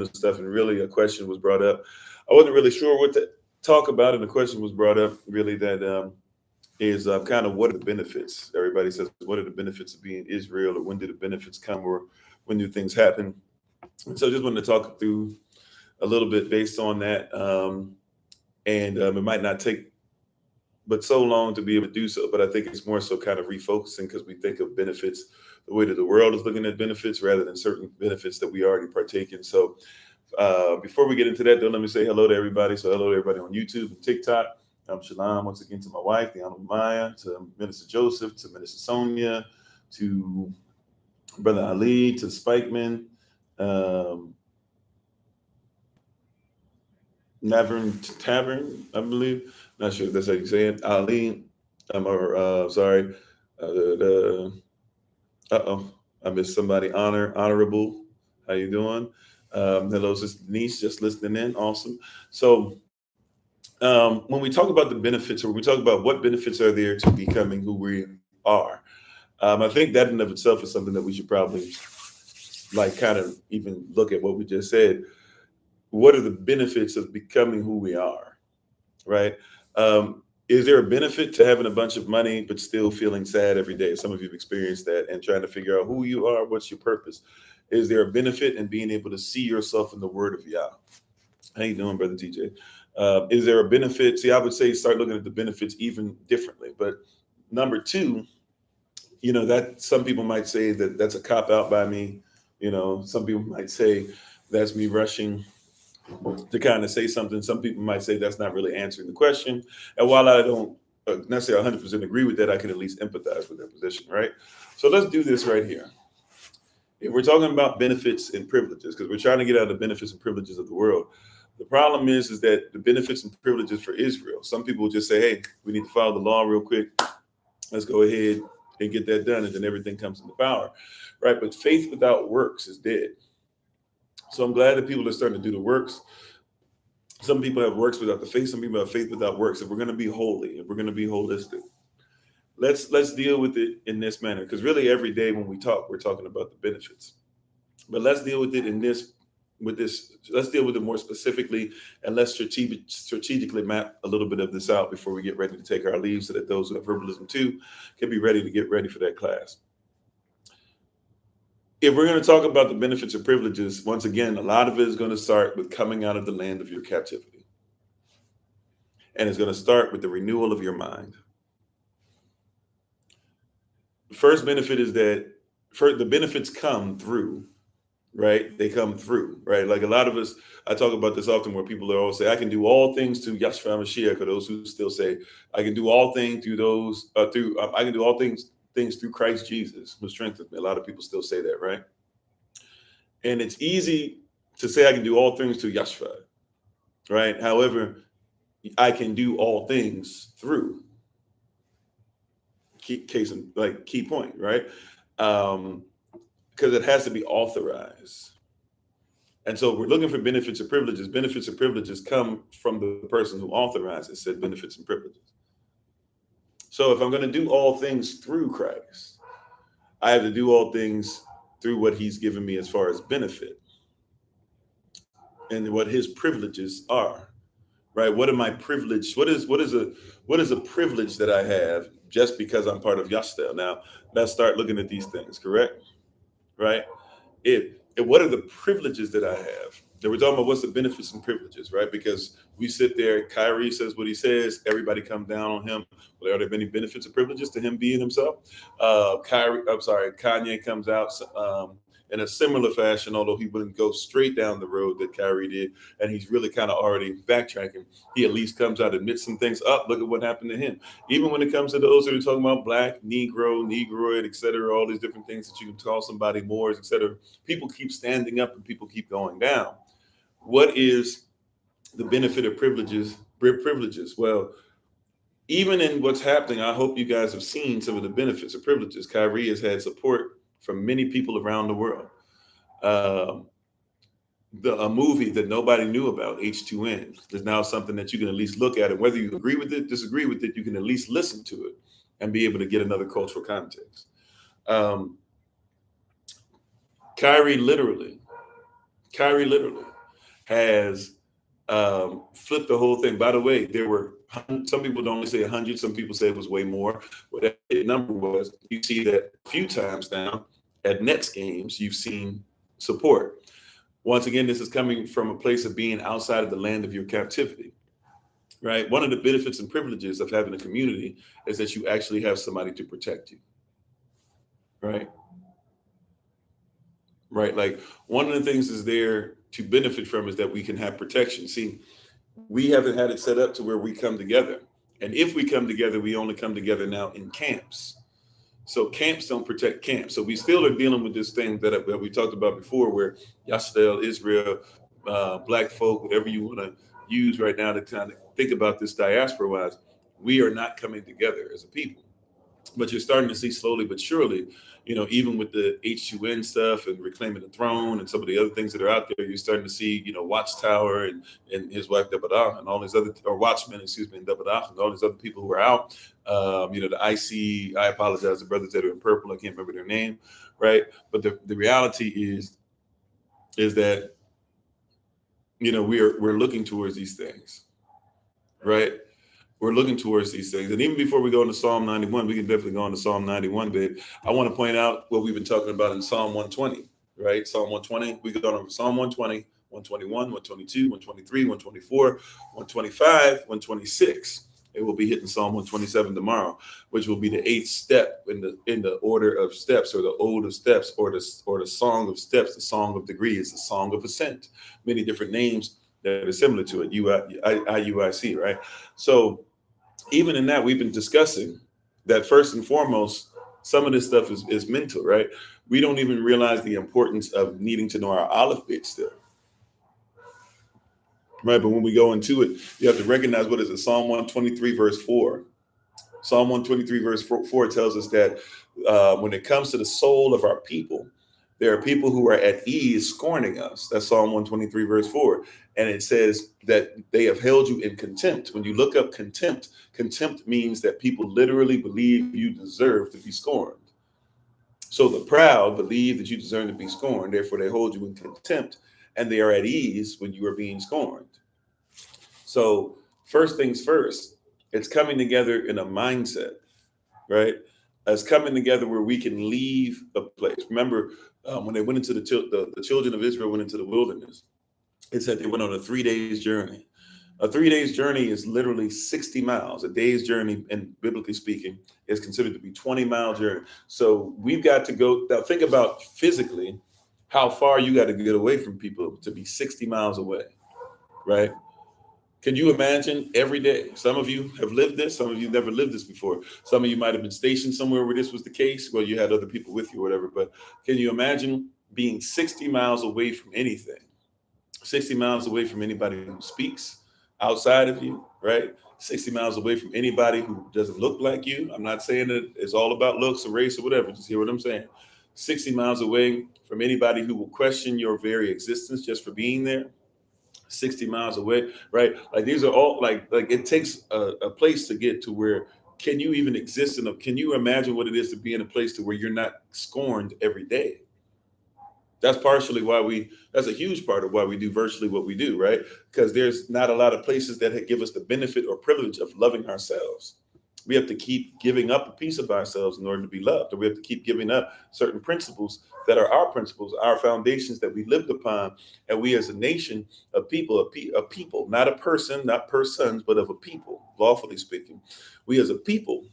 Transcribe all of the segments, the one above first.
of stuff, and really a question was brought up. I wasn't really sure what to talk about, and the question was brought up really that is kind of what are the benefits? Everybody says, what are the benefits of being Israel, or when do the benefits come, or when do things happen? And so I just wanted to talk through a little bit based on that. And it might not take but so long to be able to do so. But I think it's more so kind of refocusing, because we think of benefits the way that the world is looking at benefits rather than certain benefits that we already partake in. So before we get into that, though, let me say hello to everybody. So hello to everybody on YouTube and TikTok. Shalom once again to my wife, the Honorable Maya, to Minister Joseph, to Minister Sonia, to Brother Ali, to Spikeman, Tavern, I believe. Not sure if that's how you say it. Ali, sorry. I missed somebody. Honorable. How you doing? Hello, Sister Denise, just listening in. Awesome. So when we talk about the benefits, or we talk about what benefits are there to becoming who we are, I think that in of itself is something that we should probably like kind of even look at what we just said. What are the benefits of becoming who we are, right? Is there a benefit to having a bunch of money but still feeling sad every day? Some of you have experienced that, and trying to figure out who you are, what's your purpose. Is there a benefit in being able to see yourself in the Word of Yah? How you doing, Brother TJ? Is there a benefit? See, I would say start looking at the benefits even differently. But number two, that some people might say that that's a cop out by me. Some people might say that's me rushing to kind of say something. Some people might say that's not really answering the question. And while I don't necessarily 100% agree with that, I can at least empathize with their position, right? So let's do this right here. If we're talking about benefits and privileges, because we're trying to get out of the benefits and privileges of the world, the problem is that the benefits and privileges for Israel, some people will just say, hey, we need to follow the law real quick. Let's go ahead and get that done, and then everything comes into power, right? But faith without works is dead. So I'm glad that people are starting to do the works. Some people have works without the faith. Some people have faith without works. If we're going to be holy, if we're going to be holistic, let's deal with it in this manner. Because really, every day when we talk, we're talking about the benefits. But let's deal with it Let's deal with it more specifically, and let's strategically map a little bit of this out before we get ready to take our leave, so that those who have verbalism too can be ready to get ready for that class. If we're going to talk about the benefits and privileges, once again, a lot of it is going to start with coming out of the land of your captivity. And it's going to start with the renewal of your mind. The first benefit is that the benefits come through, right? They come through, right? Like a lot of us, I talk about this often, where people are always say, I can do all things through Yahshua Mashiach, or those who still say, I can do all things I can do all things through Christ Jesus, who strengthens me. A lot of people still say that, right? And it's easy to say I can do all things through Yahshua, right? However, I can do all things through. Key point, right? Because it has to be authorized. And so we're looking for benefits and privileges. Benefits and privileges come from the person who authorizes said benefits and privileges. So if I'm going to do all things through Christ, I have to do all things through what he's given me as far as benefit and what his privileges are, right? What am I privileged? What is a privilege that I have just because I'm part of Yahshua? Now, let's start looking at these things, correct? Right? What are the privileges that I have? That we're talking about what's the benefits and privileges, right? Because we sit there, Kyrie says what he says, everybody comes down on him. Well, are there any benefits or privileges to him being himself? Kanye comes out in a similar fashion, although he wouldn't go straight down the road that Kyrie did, and he's really kind of already backtracking. He at least comes out, admits some things. Look at what happened to him. Even when it comes to those that are talking about black, Negro, Negroid, et cetera, all these different things that you can call somebody Moors, et cetera, people keep standing up and people keep going down. What is the benefit of privileges? Well, even in what's happening, I hope you guys have seen some of the benefits of privileges. Kyrie has had support from many people around the world. A movie that nobody knew about, H2N, is now something that you can at least look at, and whether you agree with it, disagree with it, you can at least listen to it and be able to get another cultural context. Kyrie literally Kyrie literally has flipped the whole thing. By the way, there were some people don't only say 100, some people say it was way more. Whatever the number was, you see that a few times now at Nets games, you've seen support. Once again, this is coming from a place of being outside of the land of your captivity, right? One of the benefits and privileges of having a community is that you actually have somebody to protect you, right? Right. Like one of the things is there to benefit from is that we can have protection. See, we haven't had it set up to where we come together. And if we come together, we only come together now in camps. So camps don't protect camps. So we still are dealing with this thing that we talked about before, where Yashdale, Israel, black folk, whatever you want to use right now to kind of think about this diaspora wise, we are not coming together as a people. But you're starting to see slowly but surely, even with the H2N stuff and reclaiming the throne and some of the other things that are out there, you're starting to see, Watchtower and his wife Debadah and all these other, or Watchmen, excuse me, and Debadah and all these other people who are out. The IC, I apologize, the brothers that are in purple, I can't remember their name, right? But the reality is that, we're looking towards these things, right? We're looking towards these things. And even before we go into Psalm 91, we can definitely go into Psalm 91, babe. I want to point out what we've been talking about in Psalm 120, right? Psalm 120, we go on Psalm 120, 121, 122, 123, 124, 125, 126. And we'll be hitting Psalm 127 tomorrow, which will be the eighth step in the order of steps, or the ode of steps, or the song of steps, the song of degrees, the song of ascent. Many different names that are similar to it, IUIC, right? So even in that, we've been discussing that first and foremost, some of this stuff is mental, right? We don't even realize the importance of needing to know our aleph still, right? But when we go into it, you have to recognize what is it? Psalm 123, verse 4. Psalm 123, verse 4 tells us that when it comes to the soul of our people, there are people who are at ease scorning us. That's Psalm 123, verse 4. And it says that they have held you in contempt. When you look up contempt, contempt means that people literally believe you deserve to be scorned. So the proud believe that you deserve to be scorned. Therefore, they hold you in contempt, and they are at ease when you are being scorned. So first things first, it's coming together in a mindset, right? As coming together where we can leave a place. Remember, when they went into the children of Israel went into the wilderness, it said they went on a 3 days journey. A 3 days journey is literally 60 miles. A day's journey, and biblically speaking, is considered to be 20-mile journey. So we've got to go. Now think about physically how far you got to get away from people to be 60 miles away, right? Can you imagine every day? Some of you have lived this. Some of you never lived this before. Some of you might have been stationed somewhere where this was the case, where you had other people with you or whatever. But can you imagine being 60 miles away from anything? 60 miles away from anybody who speaks outside of you, right? 60 miles away from anybody who doesn't look like you. I'm not saying that it's all about looks or race or whatever. Just hear what I'm saying. 60 miles away from anybody who will question your very existence just for being there. 60 miles away, right? Like these are all like it takes a place to get to where can you even exist can you imagine what it is to be in a place to where you're not scorned every day? That's a huge part of why we do virtually what we do, right? Because there's not a lot of places that give us the benefit or privilege of loving ourselves. We have to keep giving up a piece of ourselves in order to be loved, or we have to keep giving up certain principles that are our principles, our foundations that we lived upon. And we as a nation, a people, a people, not a person, not persons, but of a people, lawfully speaking. We as a people,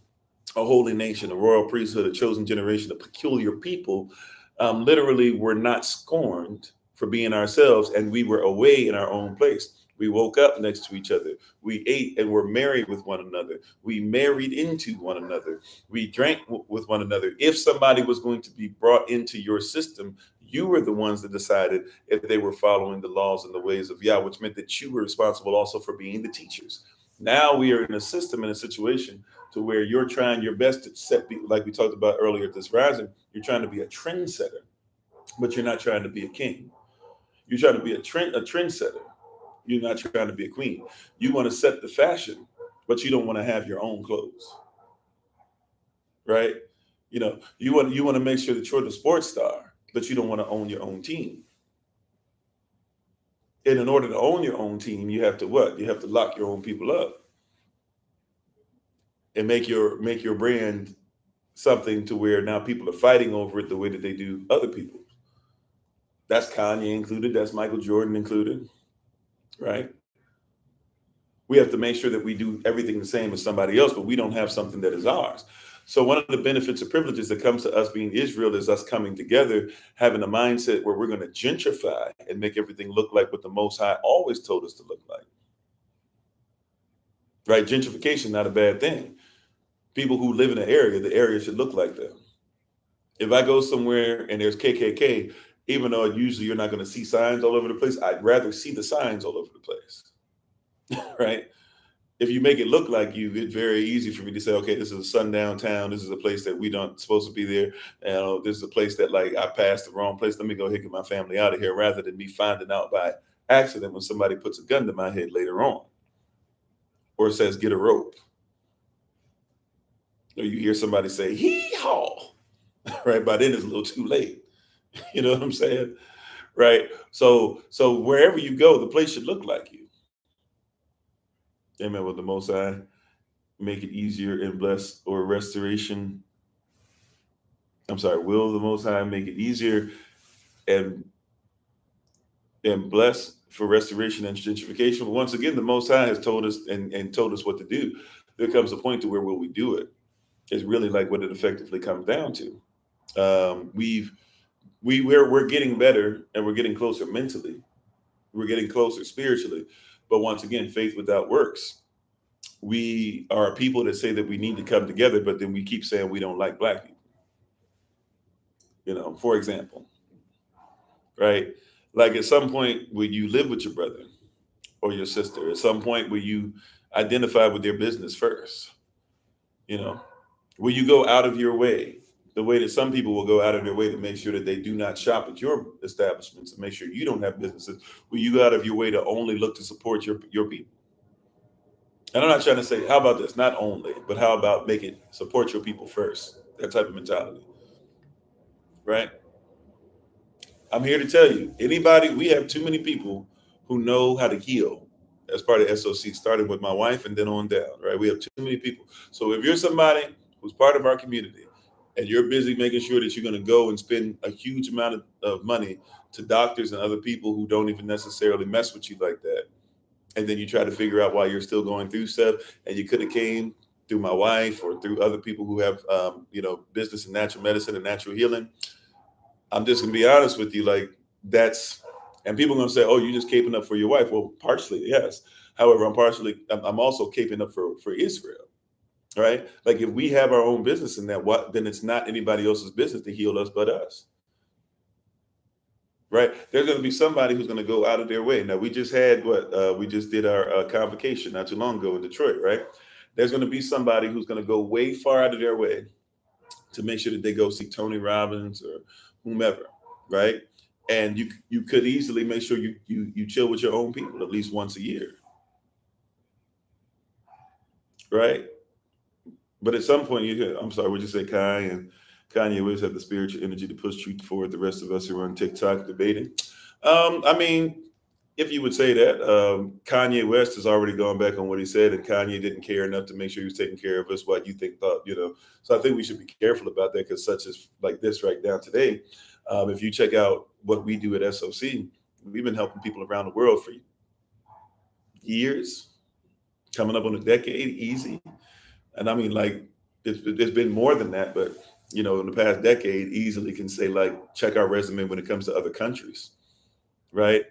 a holy nation, a royal priesthood, a chosen generation, a peculiar people, literally were not scorned for being ourselves, and we were away in our own place. We woke up next to each other. We ate and were married with one another. We married into one another. We drank with one another. If somebody was going to be brought into your system, you were the ones that decided if they were following the laws and the ways of Yah, which meant that you were responsible also for being the teachers. Now we are in a system, in a situation to where you're trying your best to like we talked about earlier this rising, you're trying to be a trendsetter, but you're not trying to be a king. You're trying to be a trendsetter. You're not trying to be a queen. You want to set the fashion, but you don't want to have your own clothes, right? You want to make sure that you're the sports star, but you don't want to own your own team. And in order to own your own team, you have to what? You have to lock your own people up and make your brand something to where now people are fighting over it the way that they do other people. That's Kanye included. That's Michael Jordan included, right? We have to make sure that we do everything the same as somebody else, but we don't have something that is ours. So one of the benefits or privileges that comes to us being Israel is us coming together, having a mindset where we're going to gentrify and make everything look like what the Most High always told us to look like. Right? Gentrification, not a bad thing. People who live in an area, the area should look like them. If I go somewhere and there's KKK, even though usually you're not going to see signs all over the place, I'd rather see the signs all over the place. Right? If you make it look like you, it's very easy for me to say, okay, this is a sundown town. This is a place that we don't supposed to be there. This is a place that like I passed the wrong place. Let me go ahead and get my family out of here, rather than me finding out by accident when somebody puts a gun to my head later on, or says get a rope, or you hear somebody say hee haw. Right? By then it's a little too late. You know what I'm saying? Right? So wherever you go, the place should look like you. Amen. With the Most High make it easier and bless or restoration. I'm sorry. Will the Most High make it easier and bless for restoration and gentrification? But once again, the Most High has told us and told us what to do. There comes a point to where will we do it? It's really like what it effectively comes down to. We're getting better and we're getting closer mentally. We're getting closer spiritually. But once again, faith without works. We are people that say that we need to come together, but then we keep saying we don't like black people. For example, right? Like at some point, will you live with your brother or your sister? At some point, will you identify with their business first? Will you go out of your way, the way that some people will go out of their way to make sure that they do not shop at your establishments and make sure you don't have businesses? Will you go out of your way to only look to support your people? And I'm not trying to say, how about this? Not only, but how about support your people first? That type of mentality, right? I'm here to tell you, we have too many people who know how to heal as part of SOC, starting with my wife and then on down, right? We have too many people. So if you're somebody who's part of our community and you're busy making sure that you're going to go and spend a huge amount of money to doctors and other people who don't even necessarily mess with you like that, and then you try to figure out why you're still going through stuff, and you could have came through my wife or through other people who have business in natural medicine and natural healing. I'm just gonna be honest with you, like and people are gonna say, "Oh, you're just caping up for your wife." Well, partially, yes. However, I'm also caping up for Israel, right? Like if we have our own business in that, then it's not anybody else's business to heal us but us. Right? There's going to be somebody who's going to go out of their way. Now, we just did our convocation not too long ago in Detroit, right? There's going to be somebody who's going to go way far out of their way to make sure that they go see Tony Robbins or whomever, right? And you could easily make sure you chill with your own people at least once a year, right? But at some point, I'm sorry, would you say Kanye West have the spiritual energy to push truth forward? The rest of us who are on TikTok debating. I mean, if you would say that, Kanye West has already gone back on what he said, and Kanye didn't care enough to make sure he was taking care of us. What you thought. So I think we should be careful about that, because such as like this right now today, if you check out what we do at SOC, we've been helping people around the world for years, coming up on a decade, easy. And I mean, like, it's been more than that, but in the past decade, easily can say, like, check our resume when it comes to other countries, right?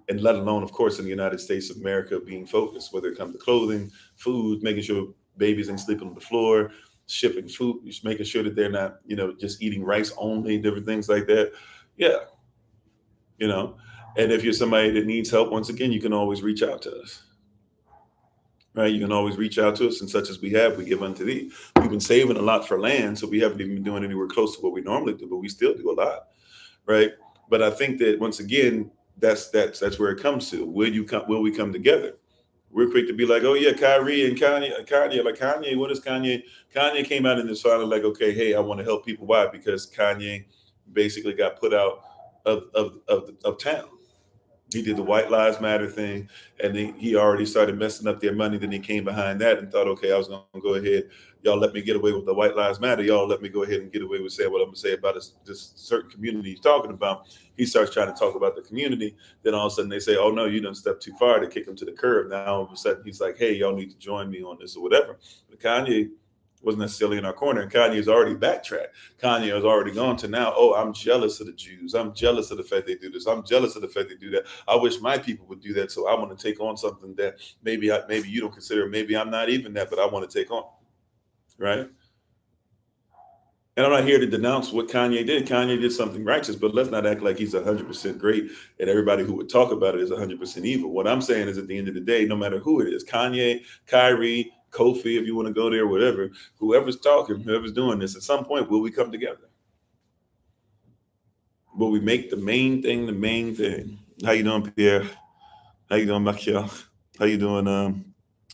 And let alone, of course, in the United States of America, being focused, whether it comes to clothing, food, making sure babies ain't sleeping on the floor, shipping food, just making sure that they're not, just eating rice only, different things like that. Yeah, and if you're somebody that needs help, once again, you can always reach out to us. Right, you can always reach out to us, and such as we have, we give unto thee. We've been saving a lot for land, so we haven't even been doing anywhere close to what we normally do, but we still do a lot, right? But I think that once again, that's where it comes to. Will we come together? We're quick to be like, oh yeah, Kyrie and Kanye, like Kanye. What is Kanye? Kanye came out in this final like, okay, hey, I want to help people. Why? Because Kanye basically got put out of town. He did the White Lives Matter thing, and he already started messing up their money. Then he came behind that and thought, okay, I was going to go ahead. Y'all let me get away with the White Lives Matter. Y'all let me go ahead and get away with saying what I'm going to say about this certain community he's talking about. He starts trying to talk about the community. Then all of a sudden they say, oh, no, you done stepped too far, to kick him to the curb. Now all of a sudden he's like, hey, y'all need to join me on this or whatever. But Kanye wasn't necessarily in our corner, and Kanye's already backtracked. Kanye has already gone to now, oh, I'm jealous of the Jews. I'm jealous of the fact they do this. I'm jealous of the fact they do that. I wish my people would do that. So I want to take on something that maybe you don't consider. Maybe I'm not even that, but I want to take on. Right. And I'm not here to denounce what Kanye did. Kanye did something righteous, but let's not act like he's 100% great and everybody who would talk about it is 100% evil. What I'm saying is, at the end of the day, no matter who it is, Kanye, Kyrie, Kofi, if you want to go there, whatever, whoever's talking, whoever's doing this, at some point, will we come together? Will we make the main thing the main thing? How you doing, Pierre? How you doing, Michael? How you doing,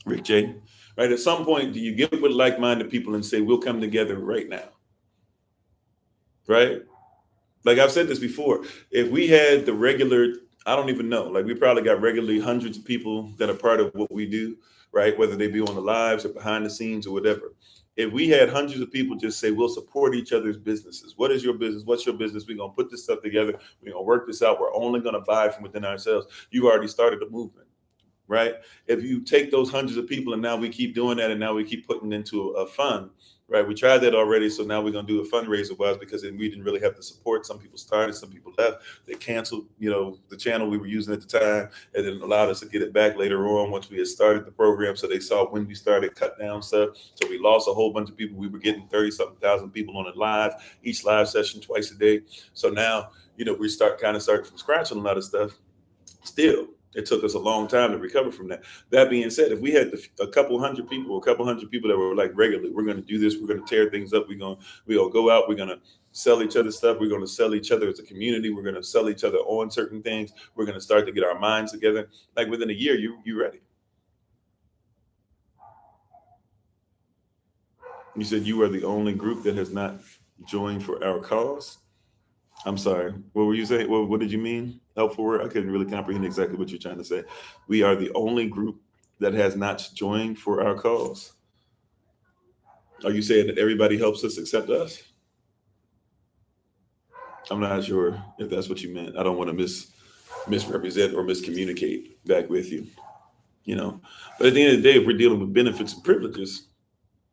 Rick J? Right, at some point, do you get with like-minded people and say, we'll come together right now? Right? Like I've said this before, if we had the regular, I don't even know, like we probably got regularly hundreds of people that are part of what we do, right? Whether they be on the lives or behind the scenes or whatever. If we had hundreds of people just say, we'll support each other's businesses. What is your business? What's your business? We're going to put this stuff together. We're going to work this out. We're only going to buy from within ourselves. You already started a movement. Right? If you take those hundreds of people and now we keep doing that and now we keep putting into a fund, right? We tried that already. So now we're going to do a fundraiser wise, because we didn't really have the support. Some people started, some people left. They canceled, the channel we were using at the time, and then allowed us to get it back later on once we had started the program. So they saw when we started cut down stuff. So we lost a whole bunch of people. We were getting 30-something thousand people on it live, each live session twice a day. So now, we starting from scratch on a lot of stuff. Still, it took us a long time to recover from that. That being said, if we had a couple hundred people that were like regularly, we're going to do this, we're going to tear things up, we're going to go out, we're going to sell each other stuff, we're going to sell each other as a community, we're going to sell each other on certain things, we're going to start to get our minds together. Like within a year, you ready. You said you are the only group that has not joined for our cause. I'm sorry. What were you saying? What did you mean? Helpful word? I couldn't really comprehend exactly what you're trying to say. We are the only group that has not joined for our cause. Are you saying that everybody helps us except us? I'm not sure if that's what you meant. I don't want to misrepresent or miscommunicate back with you. But at the end of the day, if we're dealing with benefits and privileges,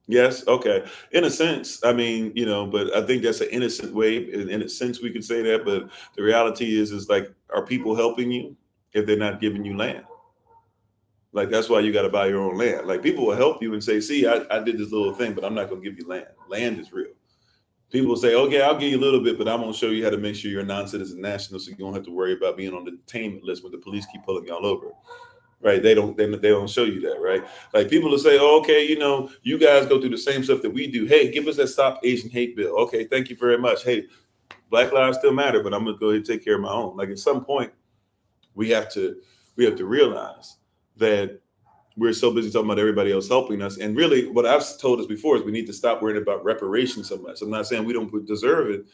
yes. Okay. In a sense, I mean, but I think that's an innocent way. In a sense, we could say that. But the reality is like, are people helping you if they're not giving you land? Like, that's why you got to buy your own land. Like, people will help you and say, see, I did this little thing, but I'm not going to give you land. Land is real. People will say, okay, I'll give you a little bit, but I'm going to show you how to make sure you're a non-citizen national, so you don't have to worry about being on the detainment list when the police keep pulling y'all over. Right. They don't show you that. Right. Like, people will say, oh, okay, you guys go through the same stuff that we do. Hey, give us that Stop Asian Hate bill. Okay. Thank you very much. Hey, Black lives still matter, but I'm going to go ahead and take care of my own. Like, at some point we have to realize that we're so busy talking about everybody else helping us. And really what I've told us before is we need to stop worrying about reparations so much. I'm not saying we don't deserve it,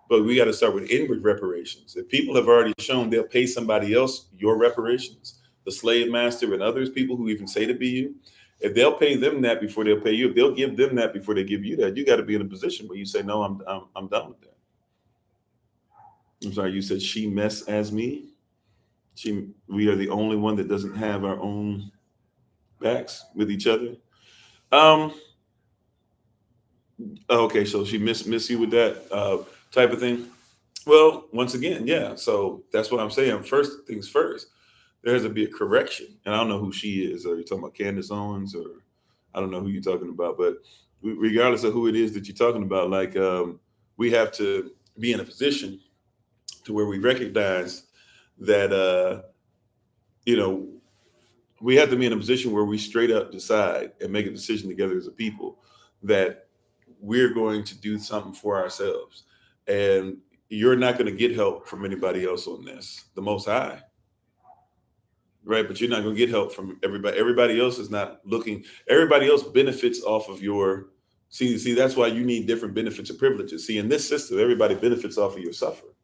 but we got to start with inward reparations. If people have already shown they'll pay somebody else your reparations, the slave master and others, people who even say to be you, if they'll pay them that before they'll pay you, if they'll give them that before they give you that, you got to be in a position where you say, no, I'm done with that. I'm sorry, you said she mess as me. We are the only one that doesn't have our own backs with each other. Okay, so she miss you with that type of thing. Well, once again, yeah. So that's what I'm saying. First things first. There has to be a correction. And I don't know who she is. Are you talking about Candace Owens, or I don't know who you're talking about, but regardless of who it is that you're talking about, like, we have to be in a position to where we recognize that, we have to be in a position where we straight up decide and make a decision together as a people that we're going to do something for ourselves. And you're not going to get help from anybody else on this, the Most High. Right. But you're not going to get help from everybody. Everybody else is not looking. Everybody else benefits off of your. See, that's why you need different benefits and privileges. See, in this system, everybody benefits off of your suffering.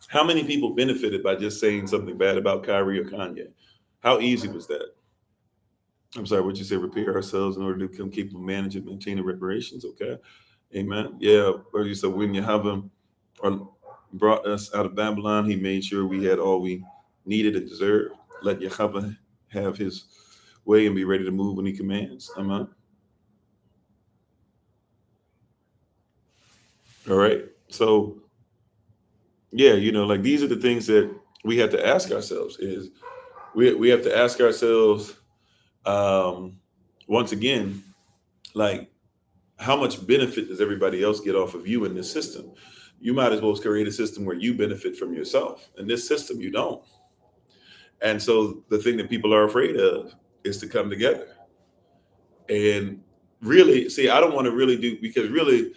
How many people benefited by just saying something bad about Kyrie or Kanye? How easy was that? I'm sorry, what you say? Repair ourselves in order to come keep managing, maintaining reparations. Okay, amen. Yeah, or you said when Yahweh or brought us out of Babylon, He made sure we had all we needed and deserved. Let Yahweh have His way and be ready to move when He commands. Amen. All right. So yeah, like these are the things that we have to ask ourselves. Is we have to ask ourselves um, once again, like how much benefit does everybody else get off of you in this system? You might as well create a system where you benefit from yourself. In this system, you don't. And so the thing that people are afraid of is to come together. And really, see, I don't want to really do because really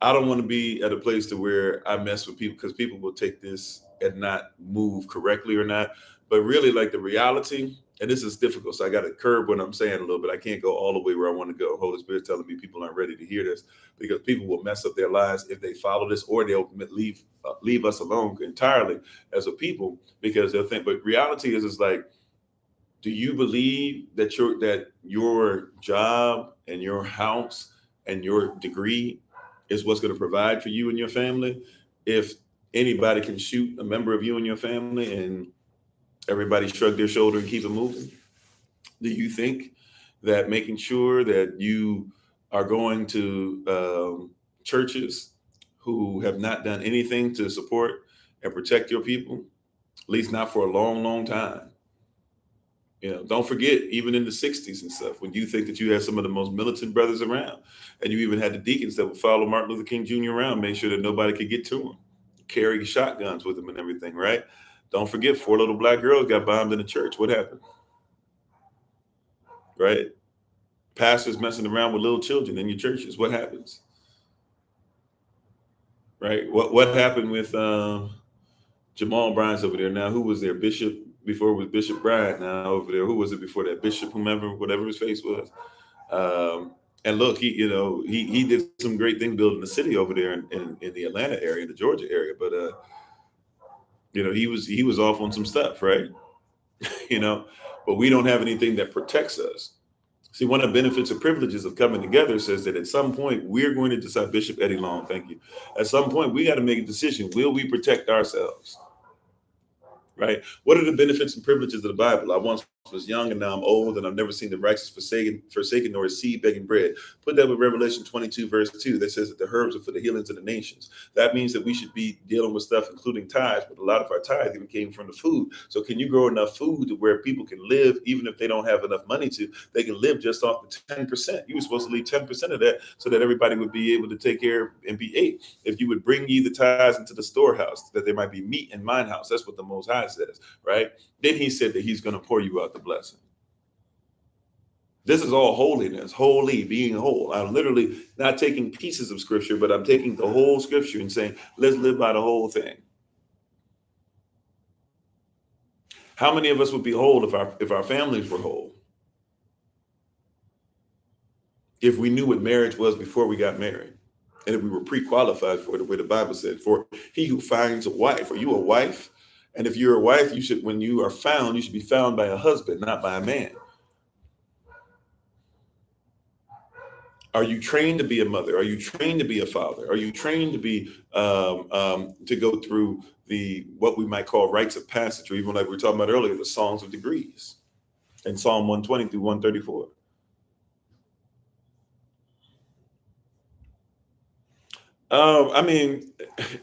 I don't want to be at a place to where I mess with people because people will take this and not move correctly or not. But really, like the reality, and this is difficult, so I got to curb what I'm saying a little bit. I can't go all the way where I want to go. Holy Spirit's telling me people aren't ready to hear this because people will mess up their lives if they follow this, or they'll leave us alone entirely as a people because they'll think. But reality is like, do you believe that your job and your house and your degree is what's going to provide for you and your family? If anybody can shoot a member of you and your family and everybody shrug their shoulder and keep it moving, do you think that making sure that you are going to churches who have not done anything to support and protect your people, at least not for a long, long time? Don't forget, even in the 60s and stuff, when you think that you had some of the most militant brothers around, and you even had the deacons that would follow Martin Luther King Jr. around, make sure that nobody could get to him, carry shotguns with them and everything, right? Don't forget, 4 little black girls got bombed in the church. What happened? Right? Pastors messing around with little children in your churches. What happens? Right? What happened with Jamal Bryant's over there now? Who was there? Bishop before it was Bishop Bryant now over there. Who was it before that? Bishop, whomever, whatever his face was. And look, he did some great things building the city over there in the Atlanta area, the Georgia area. But he was off on some stuff, right? you know, but we don't have anything that protects us. See, one of the benefits or privileges of coming together says that at some point we're going to decide, Bishop Eddie Long, thank you. At some point, we got to make a decision. Will we protect ourselves? Right? What are the benefits and privileges of the Bible? I once was young and now I'm old and I've never seen the righteous forsaken nor his seed begging bread. Put that with Revelation 22, verse 2, that says that the herbs are for the healings of the nations. That means that we should be dealing with stuff, including tithes, but a lot of our tithes even came from the food. So can you grow enough food to where people can live, even if they don't have enough money to, they can live just off the 10%. You were supposed to leave 10% of that so that everybody would be able to take care and be ate. If you would bring ye the tithes into the storehouse, that there might be meat in mine house. That's what the Most High says, right? Then he said that he's going to pour you out the blessing. This is all holiness, holy, being whole. I'm literally not taking pieces of scripture, but I'm taking the whole scripture and saying, let's live by the whole thing. How many of us would be whole if our families were whole? If we knew what marriage was before we got married, and if we were pre-qualified for it, the way the Bible said, for he who finds a wife, are you a wife? And if you're a wife, when you are found, you should be found by a husband, not by a man. Are you trained to be a mother? Are you trained to be a father? Are you trained to be to go through the what we might call rites of passage, or even like we were talking about earlier, the songs of degrees in Psalm 120 through 134? I mean,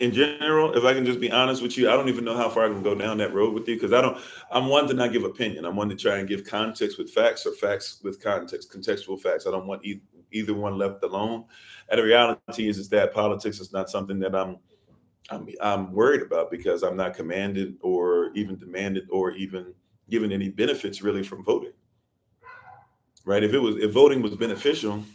in general, if I can just be honest with you, I don't even know how far I can go down that road with you because I don't. I'm one to not give opinion. I'm one to try and give context with facts or facts with context, contextual facts. I don't want either one left alone. And the reality is that politics is not something that I'm worried about because I'm not commanded or even demanded or even given any benefits really from voting. Right? If voting was beneficial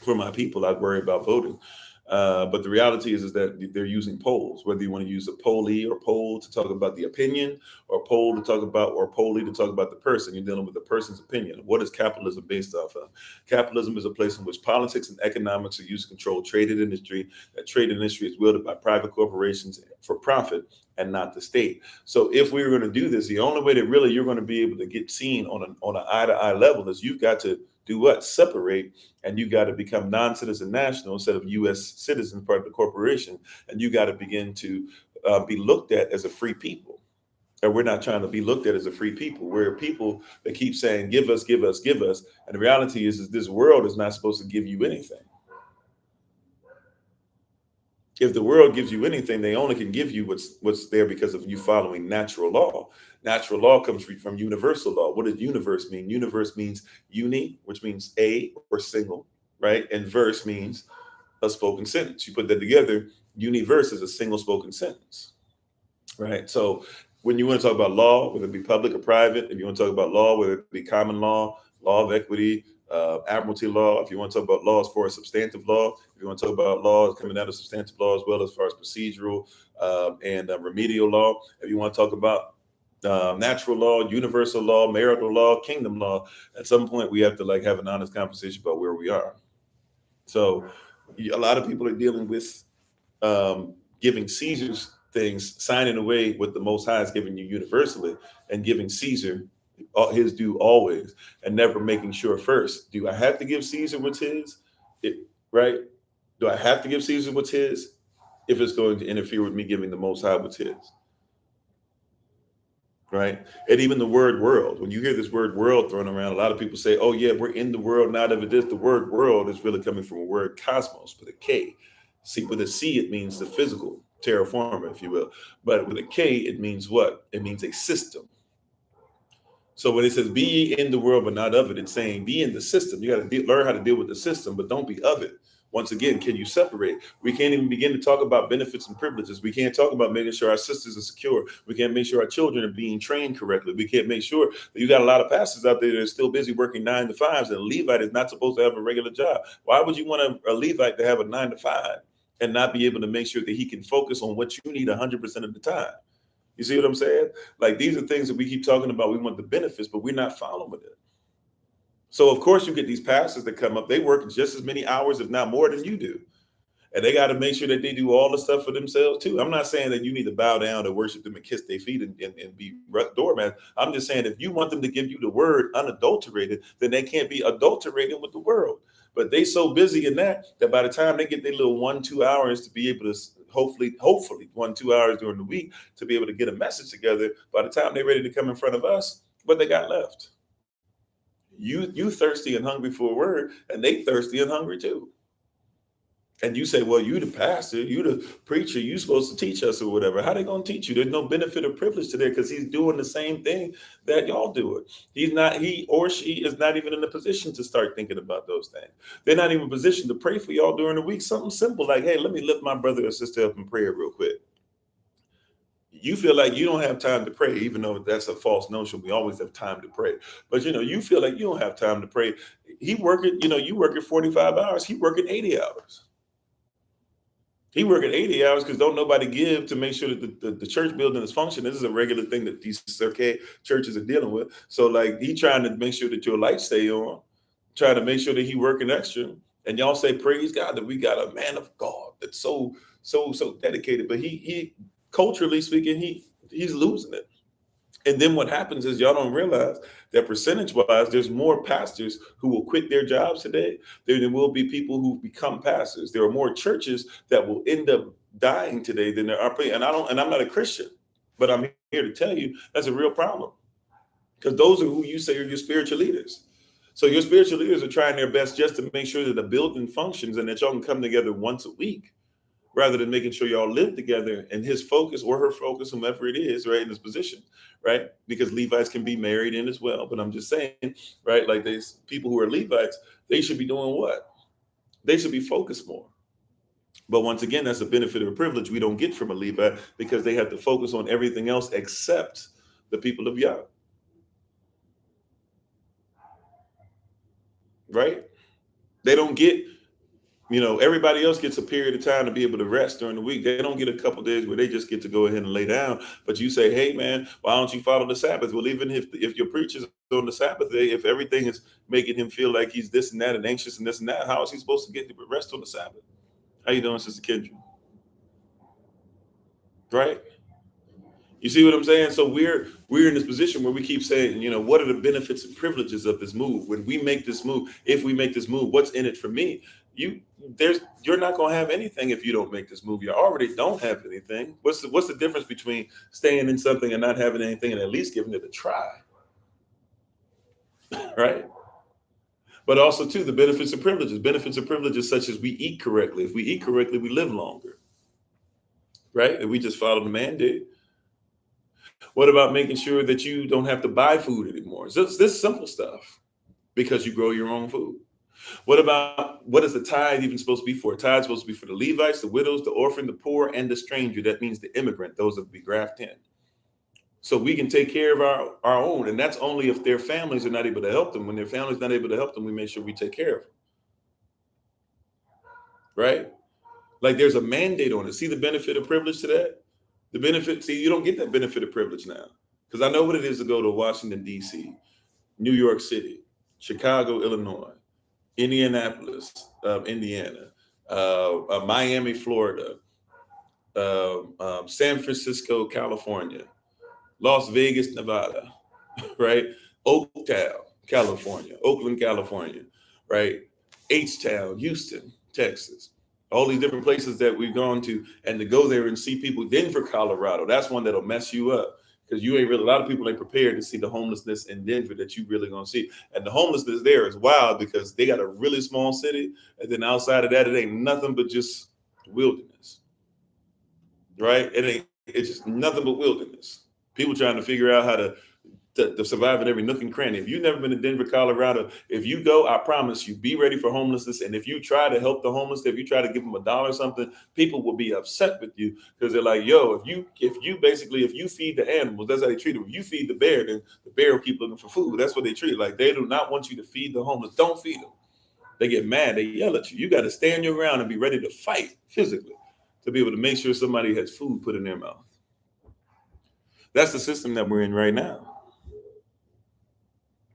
for my people, I'd worry about voting. But the reality is that they're using polls, whether you want to use a pollie or poll to talk about the opinion, or poll to talk about, or pollie to talk about the person. You're dealing with the person's opinion. What is capitalism based off of? Capitalism is a place in which politics and economics are used to control trade and industry. That trade and industry is wielded by private corporations for profit and not the state. So if we were going to do this, the only way that really you're going to be able to get seen on an eye to eye level is you've got to do what? Separate, and you got to become non-citizen national instead of U.S. citizens, part of the corporation, and you got to begin to be looked at as a free people. And we're not trying to be looked at as a free people. We're people that keep saying, "Give us, give us, give us," and the reality is this world is not supposed to give you anything. If the world gives you anything, they only can give you what's there because of you following natural law. Natural law comes from universal law. What does universe mean? Universe means uni, which means a or single, right? And verse means a spoken sentence. You put that together, universe is a single spoken sentence, right? So when you want to talk about law, whether it be public or private, if you want to talk about law, whether it be common law of equity, admiralty law, if you want to talk about laws for a substantive law, if you want to talk about laws coming out of substantive law as well as far as procedural and remedial law, if you want to talk about natural law, universal law, marital law, kingdom law, at some point we have to like have an honest conversation about where we are. So a lot of people are dealing with giving Caesar's things, signing away what the Most High is giving you universally, and giving Caesar his due always, and never making sure first, do I have to give Caesar what's his? Right? Do I have to give Caesar what's his if it's going to interfere with me giving the Most High what's his? Right? And even the word world, when you hear this word world thrown around, a lot of people say, oh, yeah, we're in the world, not of it is. The word world is really coming from a word cosmos with a K. See, with a C, it means the physical, terra firma, if you will. But with a K, it means what? It means a system. So when it says be ye in the world, but not of it, it's saying be in the system. You got to learn how to deal with the system, but don't be of it. Once again, can you separate? We can't even begin to talk about benefits and privileges. We can't talk about making sure our sisters are secure. We can't make sure our children are being trained correctly. We can't make sure that you got a lot of pastors out there that are still busy working 9 to 5s, and a Levite is not supposed to have a regular job. Why would you want a Levite to have a 9 to 5 and not be able to make sure that he can focus on what you need 100% of the time? You see what I'm saying? Like, these are things that we keep talking about. We want the benefits, but we're not following it. So of course you get these pastors that come up, they work just as many hours, if not more than you do. And they got to make sure that they do all the stuff for themselves too. I'm not saying that you need to bow down and worship them and kiss their feet and be doormats. I'm just saying if you want them to give you the word unadulterated, then they can't be adulterating with the world. But they so busy in that by the time they get their little 1-2 hours to be able to hopefully 1-2 hours during the week to be able to get a message together, by the time they're ready to come in front of us, what they got left? You thirsty and hungry for a word, and they thirsty and hungry too. And you say, well, you the pastor, you the preacher, you supposed to teach us or whatever. How they gonna teach you? There's no benefit or privilege to that because he's doing the same thing that y'all do it. He or she is not even in a position to start thinking about those things. They're not even in a position to pray for y'all during the week. Something simple like, hey, let me lift my brother or sister up in prayer real quick. You feel like you don't have time to pray, even though that's a false notion. We always have time to pray. But you feel like you don't have time to pray. He working, you working 45 hours, he working 80 hours. He working 80 hours because don't nobody give to make sure that the church building is functioning. This is a regular thing that these churches are dealing with. So like he trying to make sure that your lights stay on, trying to make sure that he working extra. And y'all say, praise God that we got a man of God that's so dedicated. But he culturally speaking, he's losing it. And then what happens is y'all don't realize that percentage-wise, there's more pastors who will quit their jobs today than there will be people who become pastors. There are more churches that will end up dying today than there are. And I'm not a Christian, but I'm here to tell you that's a real problem because those are who you say are your spiritual leaders. So your spiritual leaders are trying their best just to make sure that the building functions and that y'all can come together once a week, rather than making sure y'all live together and his focus or her focus, whomever it is, right, in this position, right? Because Levites can be married in as well. But I'm just saying, right, like these people who are Levites, they should be doing what? They should be focused more. But once again, that's a benefit or a privilege we don't get from a Levite because they have to focus on everything else except the people of Yah, right? They don't get Everybody else gets a period of time to be able to rest during the week. They don't get a couple of days where they just get to go ahead and lay down. But you say, hey, man, why don't you follow the Sabbath? Well, even if your preacher's on the Sabbath day, if everything is making him feel like he's this and that and anxious and this and that, how is he supposed to get to rest on the Sabbath? How you doing, Sister Kendra? Right? You see what I'm saying? So we're in this position where we keep saying, what are the benefits and privileges of this move? When we make this move, if we make this move, what's in it for me? You're not going to have anything if you don't make this move. You already don't have anything. What's the difference between staying in something and not having anything and at least giving it a try, right? But also too, the benefits and privileges. Benefits and privileges such as we eat correctly. If we eat correctly, we live longer, right? If we just follow the mandate. What about making sure that you don't have to buy food anymore? It's this simple stuff because you grow your own food. What is the tithe even supposed to be for? A tithe is supposed to be for the Levites, the widows, the orphan, the poor, and the stranger. That means the immigrant, those that be grafted in. So we can take care of our own. And that's only if their families are not able to help them. When their family's not able to help them, we make sure we take care of them. Right? Like there's a mandate on it. See the benefit of privilege to that? The benefit, see, you don't get that benefit of privilege now. Because I know what it is to go to Washington, D.C., New York City, Chicago, Illinois, Indianapolis, Indiana, Miami, Florida, San Francisco, California, Las Vegas, Nevada, right? Oaktown, California, Oakland, California, right? H-Town, Houston, Texas. All these different places that we've gone to, and to go there and see people. Denver, Colorado, that's one that'll mess you up because you ain't really, a lot of people ain't prepared to see the homelessness in Denver that you really gonna see. And the homelessness there is wild because they got a really small city, and then outside of that, it ain't nothing but just wilderness, right? It's just nothing but wilderness. People trying to figure out how to survive in every nook and cranny. If you've never been to Denver, Colorado, if you go, I promise you, be ready for homelessness. And if you try to help the homeless, if you try to give them $1 or something, people will be upset with you because they're like, yo, if you feed the animals, that's how they treat them. If you feed the bear, then the bear will keep looking for food. That's what they treat. Like they do not want you to feed the homeless. Don't feed them. They get mad. They yell at you. You got to stand your ground and be ready to fight physically to be able to make sure somebody has food put in their mouth. That's the system that we're in right now.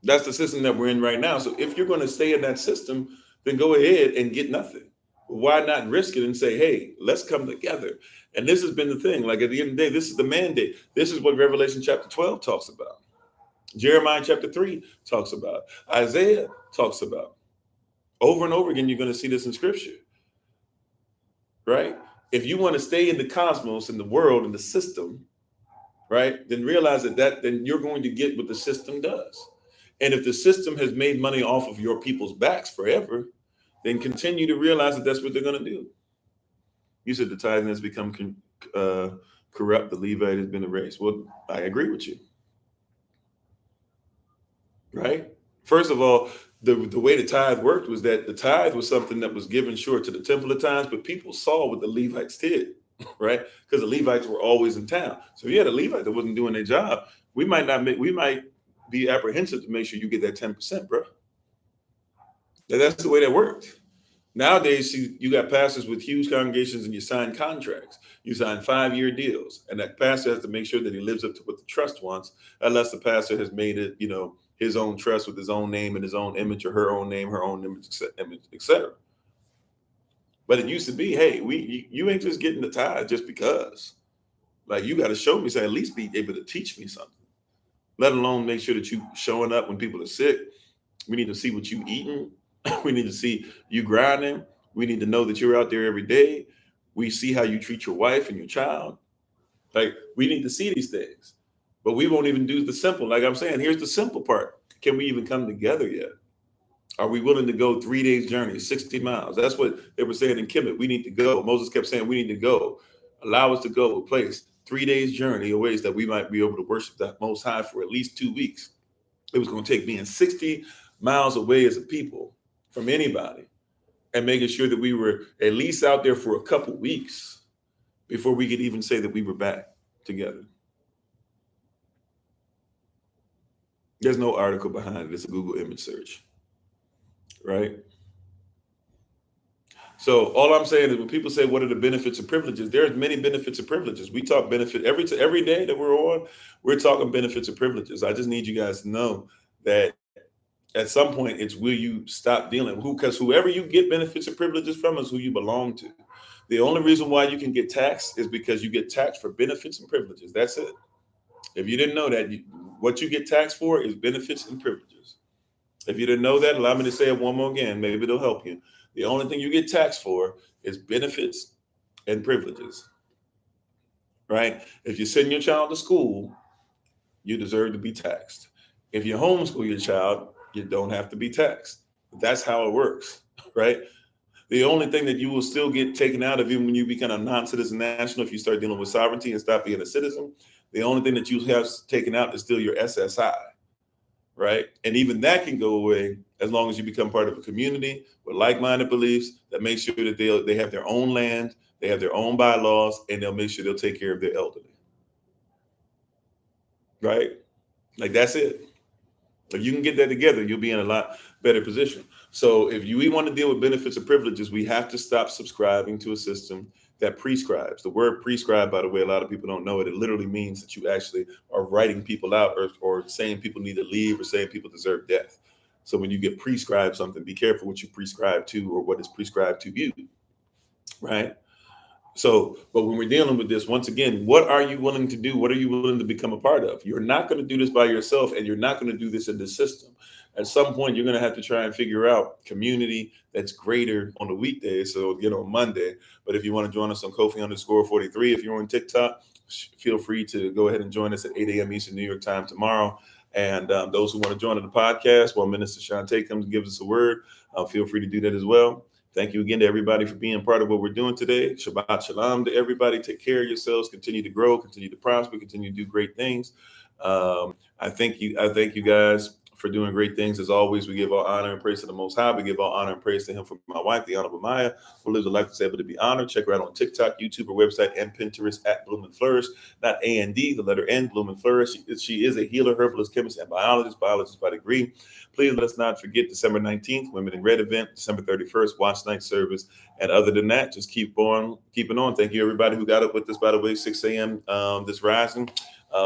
That's the system that we're in right now. So if you're going to stay in that system, then go ahead and get nothing. Why not risk it and say, hey, let's come together? And this has been the thing. Like at the end of the day, this is the mandate. This is what Revelation chapter 12 talks about. Jeremiah chapter 3 talks about. Isaiah talks about. Over and over again, you're going to see this in scripture. Right? If you want to stay in the cosmos, in the world, in the system, right, then realize then you're going to get what the system does. And if the system has made money off of your people's backs forever, then continue to realize that that's what they're going to do. You said the tithing has become corrupt. The Levite has been erased. Well, I agree with you. Right? First of all, the way the tithe worked was that the tithe was something that was given short to the temple at times, but people saw what the Levites did, right? Because the Levites were always in town. So if you had a Levite that wasn't doing their job, we might be apprehensive to make sure you get that 10%, bro. That's the way that worked. Nowadays, you got pastors with huge congregations and you sign contracts. You sign 5-year deals. And that pastor has to make sure that he lives up to what the trust wants, unless the pastor has made it, his own trust with his own name and his own image, or her own name, her own image, etc. But it used to be, hey, you ain't just getting the tithe just because. Like you got to show me, so at least be able to teach me something. Let alone make sure that you showing up when people are sick. We need to see what you eating. We need to see you grinding. We need to know that you're out there every day. We see how you treat your wife and your child. Like we need to see these things, but we won't even do the simple. Like I'm saying, here's the simple part. Can we even come together yet? Are we willing to go 3 days journey, 60 miles? That's what they were saying in Kemet. We need to go. Moses kept saying, we need to go. Allow us to go a place, 3 days journey, a ways that we might be able to worship that Most High for at least 2 weeks. It was going to take being 60 miles away as a people from anybody and making sure that we were at least out there for a couple weeks before we could even say that we were back together. There's no article behind it. It's a Google image search, right? So all I'm saying is when people say, what are the benefits and privileges? There's many benefits and privileges. We talk benefit every day that we're on, we're talking benefits and privileges. I just need you guys to know that at some point it's will you stop dealing who because whoever you get benefits and privileges from is who you belong to. The only reason why you can get taxed is because you get taxed for benefits and privileges. That's it. If you didn't know that, what you get taxed for is benefits and privileges. If you didn't know that, allow me to say it one more again. Maybe it'll help you. The only thing you get taxed for is benefits and privileges, right? If you send your child to school, you deserve to be taxed. If you homeschool your child, you don't have to be taxed. That's how it works, right? The only thing that you will still get taken out of you when you become a non-citizen national, if you start dealing with sovereignty and stop being a citizen, the only thing that you have taken out is still your SSI, right? And even that can go away as long as you become part of a community with like-minded beliefs that make sure that they have their own land, they have their own bylaws, and they'll make sure they'll take care of their elderly, right? Like that's it. If you can get that together, you'll be in a lot better position. So if we want to deal with benefits and privileges, we have to stop subscribing to a system that prescribes. The word prescribe, by the way, a lot of people don't know it. It literally means that you actually are writing people out or saying people need to leave or saying people deserve death. So when you get prescribed something, be careful what you prescribe to or what is prescribed to you, right? So, but when we're dealing with this, once again, what are you willing to do? What are you willing to become a part of? You're not going to do this by yourself, and you're not going to do this in this system. At some point, you're going to have to try and figure out community that's greater on the weekdays. So, on Monday. But if you want to join us on Kofi_43, if you're on TikTok, feel free to go ahead and join us at 8 a.m. Eastern New York time tomorrow. And those who want to join in the podcast, while Minister Shantae comes and gives us a word, feel free to do that as well. Thank you again to everybody for being part of what we're doing today. Shabbat shalom to everybody. Take care of yourselves. Continue to grow. Continue to prosper. Continue to do great things. I thank you. I thank you guys for doing great things. As always, we give all honor and praise to the Most High. We give all honor and praise to Him for my wife, the Honorable Maya, who lives a life that's able to be honored. Check her out on TikTok, YouTube, her website, and Pinterest at Bloom and Flourish. Not A&D, the letter N, Bloom and Flourish. She is a healer, herbalist, chemist, and biologist by degree. Please let us not forget December 19th, Women in Red event, December 31st, watch night service. And other than that, just keeping on. Thank you, everybody who got up with us, by the way, 6 a.m. This rising.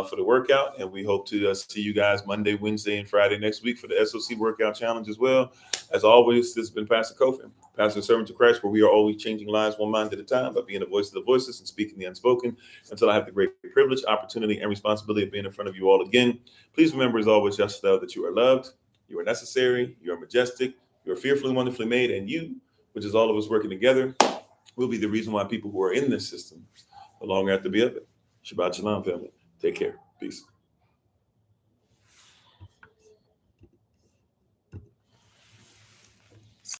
For the workout, and we hope to see you guys Monday, Wednesday, and Friday next week for the SOC workout challenge as well. As always, this has been Pastor Kofi, Pastor and Servant to Christ, where we are always changing lives one mind at a time by being the voice of the voiceless and speaking the unspoken until I have the great privilege, opportunity, and responsibility of being in front of you all again. Please remember, as always, just know that you are loved, you are necessary, you are majestic, you are fearfully, wonderfully made, and you, which is all of us working together, will be the reason why people who are in this system no longer have to be of it. Shabbat shalom, family. Take care. Peace.